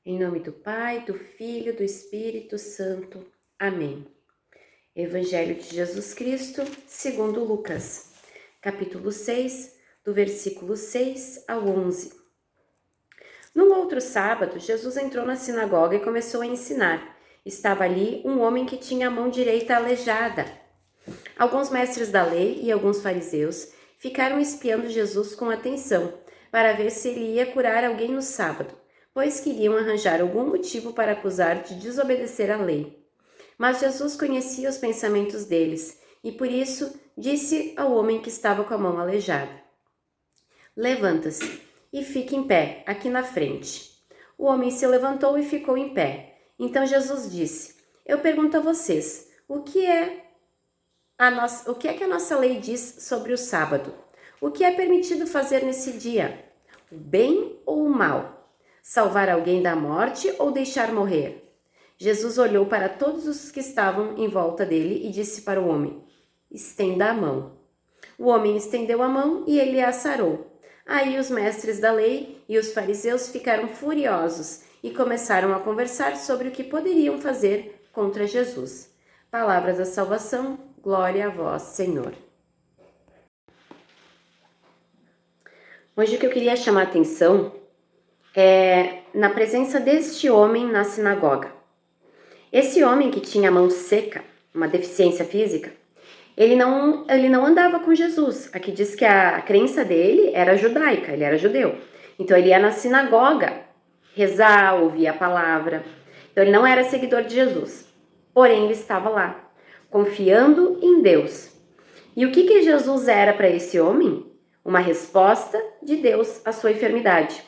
Em nome do Pai, do Filho, do Espírito Santo. Amém. Evangelho de Jesus Cristo, segundo Lucas, capítulo 6, do versículo 6 ao 11. Num outro sábado, Jesus entrou na sinagoga e começou a ensinar. Estava ali um homem que tinha a mão direita aleijada. Alguns mestres da lei e alguns fariseus ficaram espiando Jesus com atenção, para ver se ele ia curar alguém no sábado, pois queriam arranjar algum motivo para acusar de desobedecer à lei. Mas Jesus conhecia os pensamentos deles, e por isso disse ao homem que estava com a mão aleijada: Levanta-se e fique em pé, aqui na frente. O homem se levantou e ficou em pé. Então Jesus disse: Eu pergunto a vocês, o que é que a nossa lei diz sobre o sábado? O que é permitido fazer nesse dia? O bem ou o mal? Salvar alguém da morte ou deixar morrer? Jesus olhou para todos os que estavam em volta dele e disse para o homem: Estenda a mão. O homem estendeu a mão e ele a sarou. Aí os mestres da lei e os fariseus ficaram furiosos e começaram a conversar sobre o que poderiam fazer contra Jesus. Palavra da salvação, glória a vós, Senhor. Hoje o que eu queria chamar a atenção é na presença deste homem na sinagoga. Esse homem que tinha a mão seca, uma deficiência física, ele não andava com Jesus. Aqui diz que a crença dele era judaica, ele era judeu. Então ele ia na sinagoga rezar, ouvir a palavra. Então ele não era seguidor de Jesus. Porém ele estava lá, confiando em Deus. E o que Jesus era para esse homem? Uma resposta de Deus à sua enfermidade.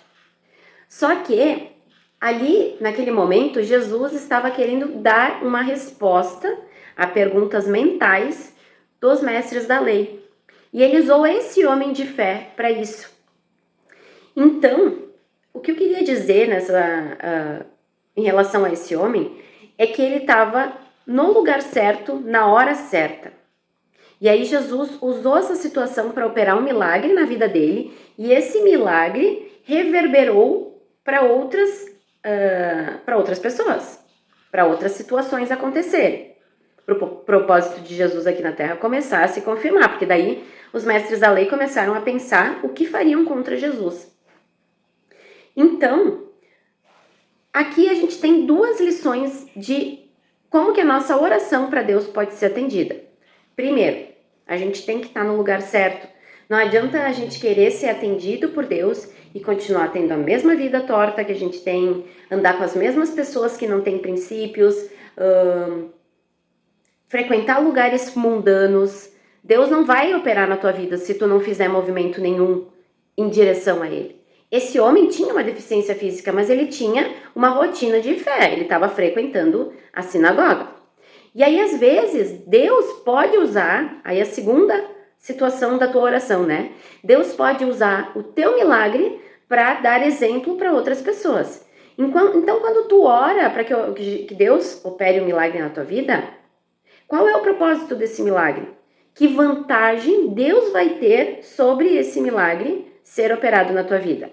Só que ali, naquele momento, Jesus estava querendo dar uma resposta a perguntas mentais dos mestres da lei. E ele usou esse homem de fé para isso. Então, o que eu queria dizer em relação a esse homem é que ele estava no lugar certo, na hora certa. E aí Jesus usou essa situação para operar um milagre na vida dele, e esse milagre reverberou para outras pessoas, para outras situações acontecerem. Para o propósito de Jesus aqui na Terra começar a se confirmar, porque daí os mestres da lei começaram a pensar o que fariam contra Jesus. Então, aqui a gente tem duas lições de como que a nossa oração para Deus pode ser atendida. Primeiro, a gente tem que estar no lugar certo. Não adianta a gente querer ser atendido por Deus e continuar tendo a mesma vida torta que a gente tem, andar com as mesmas pessoas que não têm princípios, frequentar lugares mundanos. Deus não vai operar na tua vida se tu não fizer movimento nenhum em direção a Ele. Esse homem tinha uma deficiência física, mas ele tinha uma rotina de fé. Ele estava frequentando a sinagoga. E aí, às vezes, Deus pode usar, aí a segunda situação da tua oração, né? Deus pode usar o teu milagre para dar exemplo para outras pessoas. Então, quando tu ora para que Deus opere um milagre na tua vida, qual é o propósito desse milagre? Que vantagem Deus vai ter sobre esse milagre ser operado na tua vida?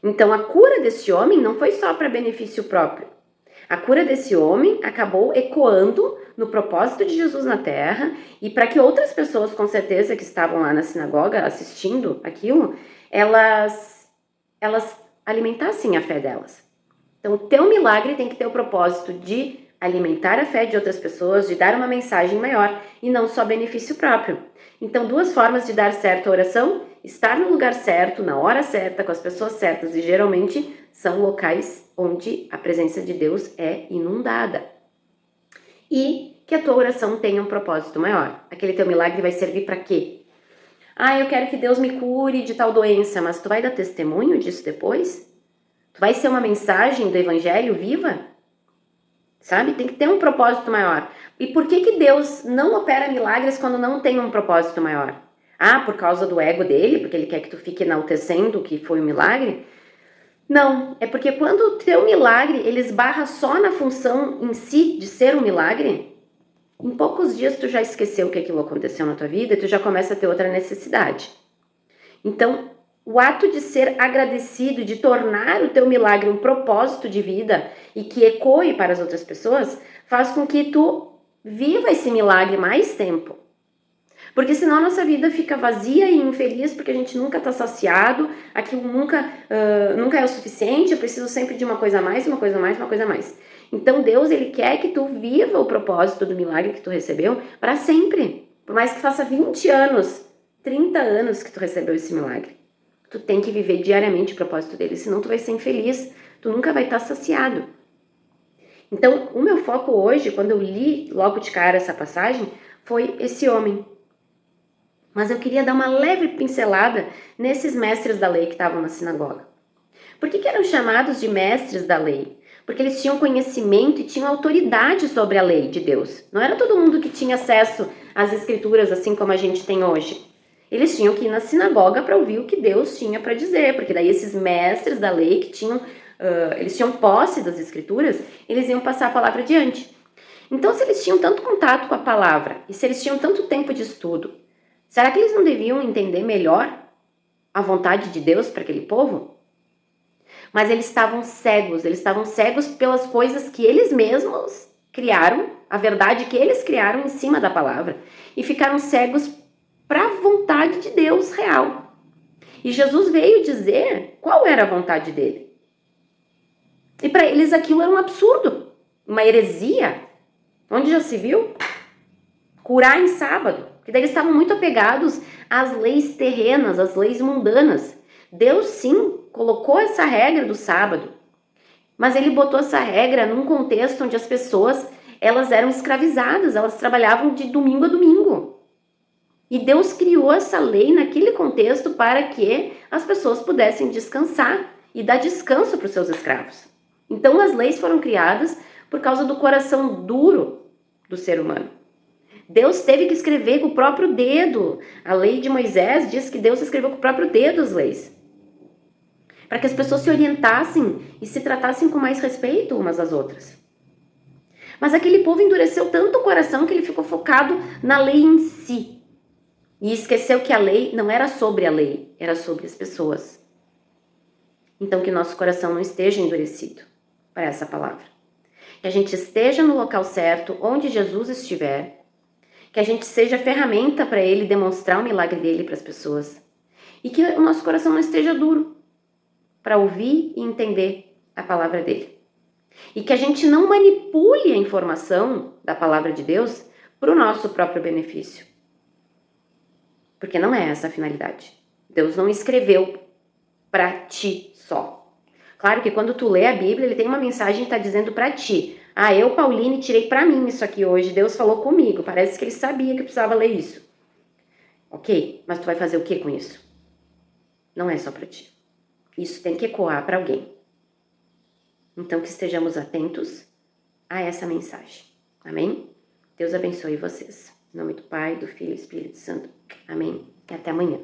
Então, a cura desse homem não foi só para benefício próprio. A cura desse homem acabou ecoando no propósito de Jesus na Terra, e para que outras pessoas, com certeza, que estavam lá na sinagoga assistindo aquilo, elas alimentassem a fé delas. Então, o teu milagre tem que ter o propósito de alimentar a fé de outras pessoas, de dar uma mensagem maior e não só benefício próprio. Então, duas formas de dar certo a oração: estar no lugar certo, na hora certa, com as pessoas certas, e geralmente são locais onde a presença de Deus é inundada. E que a tua oração tenha um propósito maior. Aquele teu milagre vai servir para quê? Eu quero que Deus me cure de tal doença, mas tu vai dar testemunho disso depois? Tu vai ser uma mensagem do Evangelho viva? Sabe? Tem que ter um propósito maior. E por que Deus não opera milagres quando não tem um propósito maior? Por causa do ego dele? Porque ele quer que tu fique enaltecendo o que foi o milagre? Não, é porque quando o teu milagre ele esbarra só na função em si de ser um milagre, em poucos dias tu já esqueceu que aquilo aconteceu na tua vida e tu já começa a ter outra necessidade. Então, O ato de ser agradecido, de tornar o teu milagre um propósito de vida e que ecoe para as outras pessoas, faz com que tu viva esse milagre mais tempo. Porque senão a nossa vida fica vazia e infeliz porque a gente nunca está saciado, aquilo nunca é o suficiente, eu preciso sempre de uma coisa a mais, uma coisa a mais, uma coisa a mais. Então Deus, Ele quer que tu viva o propósito do milagre que tu recebeu para sempre. Por mais que faça 20 anos, 30 anos que tu recebeu esse milagre. Tu tem que viver diariamente o propósito dele, senão tu vai ser infeliz, tu nunca vai estar saciado. Então, o meu foco hoje, quando eu li logo de cara essa passagem, foi esse homem. Mas eu queria dar uma leve pincelada nesses mestres da lei que estavam na sinagoga. Por que eram chamados de mestres da lei? Porque eles tinham conhecimento e tinham autoridade sobre a lei de Deus. Não era todo mundo que tinha acesso às escrituras assim como a gente tem hoje. Eles tinham que ir na sinagoga para ouvir o que Deus tinha para dizer, porque daí esses mestres da lei que tinham, eles tinham posse das escrituras, eles iam passar a palavra adiante. Então, se eles tinham tanto contato com a palavra e se eles tinham tanto tempo de estudo, será que eles não deviam entender melhor a vontade de Deus para aquele povo? Mas eles estavam cegos pelas coisas que eles mesmos criaram, a verdade que eles criaram em cima da palavra, e ficaram cegos para a vontade de Deus real. E Jesus veio dizer qual era a vontade dele. E para eles aquilo era um absurdo, uma heresia. Onde já se viu? Curar em sábado. Porque daí eles estavam muito apegados às leis terrenas, às leis mundanas. Deus sim colocou essa regra do sábado, mas ele botou essa regra num contexto onde as pessoas elas eram escravizadas, elas trabalhavam de domingo a domingo. E Deus criou essa lei naquele contexto para que as pessoas pudessem descansar e dar descanso para os seus escravos. Então as leis foram criadas por causa do coração duro do ser humano. Deus teve que escrever com o próprio dedo. A lei de Moisés diz que Deus escreveu com o próprio dedo as leis. Para que as pessoas se orientassem e se tratassem com mais respeito umas às outras. Mas aquele povo endureceu tanto o coração que ele ficou focado na lei em si. E esqueceu que a lei não era sobre a lei, era sobre as pessoas. Então que nosso coração não esteja endurecido para essa palavra. Que a gente esteja no local certo, onde Jesus estiver. Que a gente seja ferramenta para Ele demonstrar o milagre dele para as pessoas. E que o nosso coração não esteja duro para ouvir e entender a palavra dele. E que a gente não manipule a informação da palavra de Deus para o nosso próprio benefício. Porque não é essa a finalidade. Deus não escreveu para ti só. Claro que quando tu lê a Bíblia, ele tem uma mensagem que está dizendo para ti. Ah, eu, Pauline, tirei para mim isso aqui hoje. Deus falou comigo. Parece que ele sabia que eu precisava ler isso. Ok, mas tu vai fazer o que com isso? Não é só para ti. Isso tem que ecoar para alguém. Então que estejamos atentos a essa mensagem. Amém? Deus abençoe vocês. Em nome do Pai, do Filho e do Espírito Santo. Amém. E até amanhã.